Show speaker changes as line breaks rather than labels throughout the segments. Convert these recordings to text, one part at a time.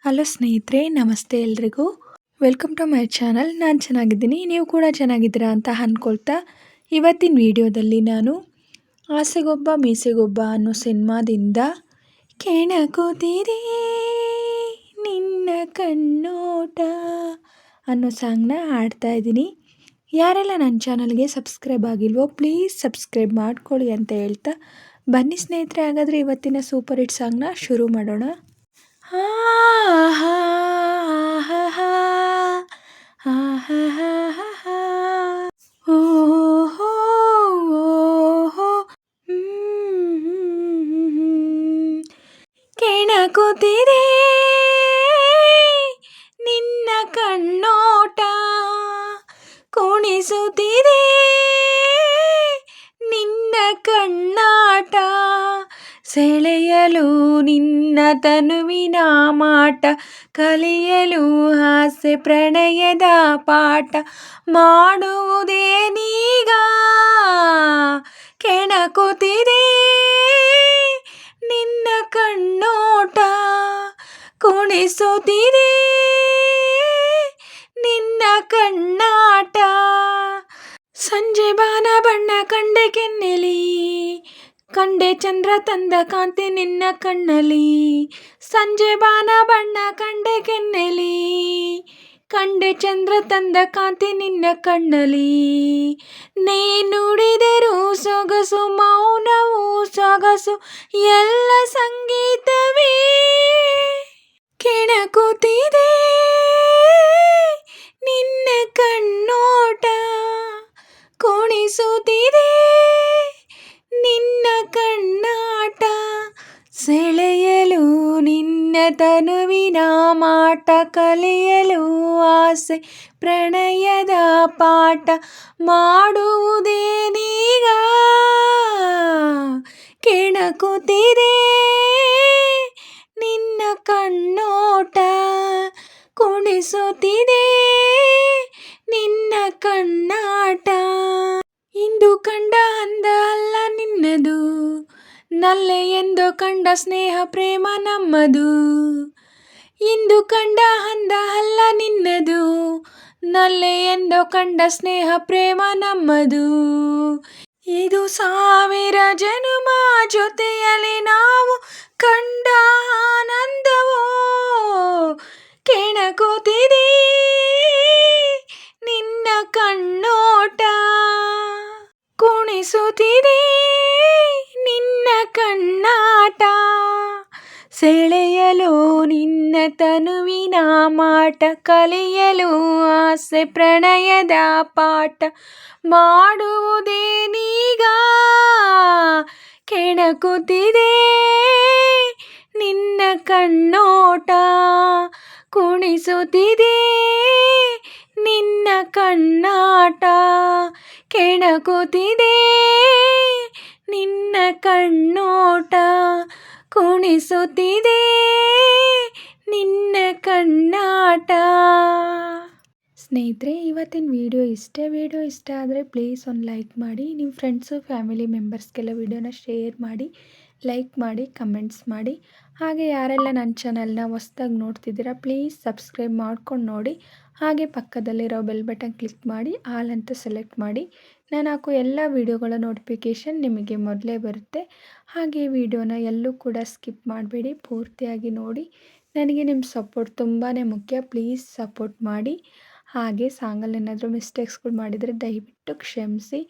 Hello ಸ್ನೇಹಿತರೆ, ನಮಸ್ತೆ ಎಲ್ರಿಗೂ. Welcome to my channel. ನಾನು ಚೆನ್ನಾಗಿದ್ದೀನಿ, ನೀವು ಕೂಡ ಚೆನ್ನಾಗಿದ್ದೀರಾ ಅಂತ ಅಂದ್ಕೊಳ್ತಾ ಇವತ್ತಿನ ವಿಡಿಯೋದಲ್ಲಿ ನಾನು ಆಸೆಗೊಬ್ಬ ಮೀಸೆಗೊಬ್ಬ ಅನ್ನೋ ಸಿನಿಮಾದಿಂದ ಕೆಣಕುತ್ತಿದೆ ನಿನ್ನ ಕಣ್ಣೋಟ ಅನ್ನೋ ಸಾಂಗ್ನ ಹಾಡ್ತಾ ಇದ್ದೀನಿ. ಯಾರೆಲ್ಲ ನನ್ನ ಚಾನಲ್ಗೆ ಸಬ್ಸ್ಕ್ರೈಬ್ ಆಗಿಲ್ವೋ ಪ್ಲೀಸ್ ಸಬ್ಸ್ಕ್ರೈಬ್ ಮಾಡ್ಕೊಳ್ಳಿ ಅಂತ ಹೇಳ್ತಾ ಬನ್ನಿ ಸ್ನೇಹಿತರೆ, ಹಾಗಾದರೆ ಇವತ್ತಿನ ಸೂಪರ್ ಹಿಟ್ ಸಾಂಗ್ನ ಶುರು ಮಾಡೋಣ. ಕೆಣಕುತ್ತಿದೆ ನಿನ್ನ ಕಣ್ಣೋಟ, ಕುಣಿಸುತ್ತಿದೆ ನಿನ್ನ ಕಣ್ಣಾಟ, ಸೆಳೆಯಲು ನಿನ್ನ ತನುವಿನ ಮಾಟ, ಕಲಿಯಲು ಆಸೆ ಪ್ರಣಯದ ಪಾಠ, ಮಾಡುವುದೇನೀಗ ಕೆಣಕುತ್ತಿದೆ ನಿನ್ನ ಕಣ್ಣೋಟ, ಕುಣಿಸುತ್ತಿದೆ ನಿನ್ನ ಕಣ್ಣಾಟ. ಸಂಜೆ ಬಾನ ಬಣ್ಣ ಕಂಡೆ ಕೆನ್ನೆಲಿ, ಕಂಡೆ ಚಂದ್ರ ತಂದ ಕಾಂತಿ ನಿನ್ನ ಕಣ್ಣಲಿ. ಸಂಜೆ ಬಾನ ಬಣ್ಣ ಕಂಡೆ ಕೆನ್ನೆಲಿ, ಕಂಡೆ ಚಂದ್ರ ತಂದ ಕಾಂತಿ ನಿನ್ನ ಕಣ್ಣಲಿ. ನೀ ನುಡಿದರು ಸೊಗಸು, ಮೌನವು ಸೊಗಸು, ಎಲ್ಲ ಸಂಗೀತವೇ. ಕೆಣಕುತ್ತಿದೆ ನಿನ್ನ ಕಣ್ಣೋಟ, ಕುಣಿಸುತ್ತಿದೆ ನಿನ್ನ ಕಣ್ಣಾಟ, ಸೆಳೆಯಲು ನಿನ್ನ ತನುವಿನ ಮಾಟ, ಕಲಿಯಲು ಆಸೆ ಪ್ರಣಯದ ಪಾಠ, ಮಾಡುವುದೇನೀಗ ಕೆಣಕುತ್ತಿದೆ ನಿನ್ನ ಕಣ್ಣೋಟ, ಕುಣಿಸುತ್ತಿದೆ ನಿನ್ನ ಕಣ್ಣಾಟ. ಇಂದು ಕಂಡ ಅಂದ ಅಲ್ಲ ನಿನ್ನದು, ನಲ್ಲೆ ಎಂದು ಕಂಡ ಸ್ನೇಹ ಪ್ರೇಮ ನಮ್ಮದು. ಇಂದು ಕಂಡ ಅಂದ ಅಲ್ಲ ನಿನ್ನದು, ನಲ್ಲೆ ಎಂದು ಕಂಡ ಸ್ನೇಹ ಪ್ರೇಮ ನಮ್ಮದು. ಇದು ಸಾವಿರ ಜನುಮ ಜೊತೆಯಲ್ಲಿ ನಾವು ಕಂಡ ಆನಂದವೋ. ಕೆಣಕುತ್ತಿದೆ ನಿನ್ನ ಕಣ್ಣೋಟ, ಕುಣಿಸುತ್ತಿದೆ ನಿನ್ನ ಕಣ್ಣಾಟ, ಸೆಳೆಯಲು ನಿನ್ನ ತನುವಿನ ಮಾಟ, ಕಲಿಯಲು ಆಸೆ ಪ್ರಣಯದ ಪಾಠ, ಮಾಡುವುದೇನೀಗ ಕೆಣಕುತ್ತಿದೆ ನಿನ್ನ ಕಣ್ಣೋಟ, ಕುಣಿಸುತ್ತಿದೆ ನಿನ್ನ ಕಣ್ಣಾಟ, ಕೆಣಕುತ್ತಿದೆ ನಿನ್ನ ಕಣ್ಣೋಟ, ಕುಣಿಸುತ್ತಿದೆ ನಿನ್ನ ಕಣ್ಣಾಟ. ಸ್ನೇಹಿತರೆ, ಇವತ್ತಿನ ವಿಡಿಯೋ ಇಷ್ಟ ಆದರೆ ಪ್ಲೀಸ್ ಒಂದು ಲೈಕ್ ಮಾಡಿ, ನಿಮ್ಮ ಫ್ರೆಂಡ್ಸು ಫ್ಯಾಮಿಲಿ ಮೆಂಬರ್ಸ್ಗೆಲ್ಲ ವಿಡಿಯೋನ ಶೇರ್ ಮಾಡಿ, ಲೈಕ್ ಮಾಡಿ, ಕಮೆಂಟ್ಸ್ ಮಾಡಿ. ಹಾಗೆ ಯಾರೆಲ್ಲ ನನ್ನ ಚಾನಲ್ನ ಹೊಸ್ದಾಗಿ ನೋಡ್ತಿದ್ದೀರಾ ಪ್ಲೀಸ್ ಸಬ್ಸ್ಕ್ರೈಬ್ ಮಾಡ್ಕೊಂಡು ನೋಡಿ. ಹಾಗೆ ಪಕ್ಕದಲ್ಲಿರೋ ಬೆಲ್ ಬಟನ್ ಕ್ಲಿಕ್ ಮಾಡಿ ಆಲ್ ಅಂತ ಸೆಲೆಕ್ಟ್ ಮಾಡಿ. ನಾನು ಹಾಕೋ ಎಲ್ಲ ವಿಡಿಯೋಗಳ ನೋಟಿಫಿಕೇಷನ್ ನಿಮಗೆ ಮೊದಲೇ ಬರುತ್ತೆ. ಹಾಗೆ ವಿಡಿಯೋನ ಎಲ್ಲೂ ಕೂಡ ಸ್ಕಿಪ್ ಮಾಡಬೇಡಿ, ಪೂರ್ತಿಯಾಗಿ ನೋಡಿ. ನನಗೆ ನಿಮ್ಮ ಸಪೋರ್ಟ್ ತುಂಬಾ ಮುಖ್ಯ, ಪ್ಲೀಸ್ ಸಪೋರ್ಟ್ ಮಾಡಿ. ಹಾಗೆ ಸಾಂಗಲ್ಲಿ ಏನಾದರೂ ಮಿಸ್ಟೇಕ್ಸ್ಗಳು ಮಾಡಿದರೆ ದಯವಿಟ್ಟು ಕ್ಷಮಿಸಿ.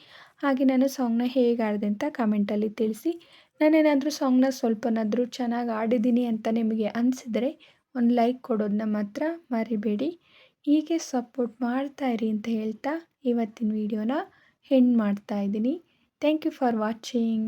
ಹಾಗೆ ನಾನು ಸಾಂಗ್ನ ಹೇಗೆ ಆಡಿದೆ ಅಂತ ಕಮೆಂಟಲ್ಲಿ ತಿಳಿಸಿ. ನಾನೇನಾದರೂ ಸಾಂಗ್ನ ಸ್ವಲ್ಪನಾದರೂ ಚೆನ್ನಾಗಿ ಆಡಿದ್ದೀನಿ ಅಂತ ನಿಮಗೆ ಅನಿಸಿದರೆ ಒಂದು ಲೈಕ್ ಕೊಡೋದನ್ನ ಮಾತ್ರ ಮರಿಬೇಡಿ. ಹೀಗೆ ಸಪೋರ್ಟ್ ಮಾಡ್ತಾಯಿರಿ ಅಂತ ಹೇಳ್ತಾ ಇವತ್ತಿನ ವಿಡಿಯೋನ ಎಂಡ್ ಮಾಡ್ತಾಯಿದ್ದೀನಿ. Thank you for watching.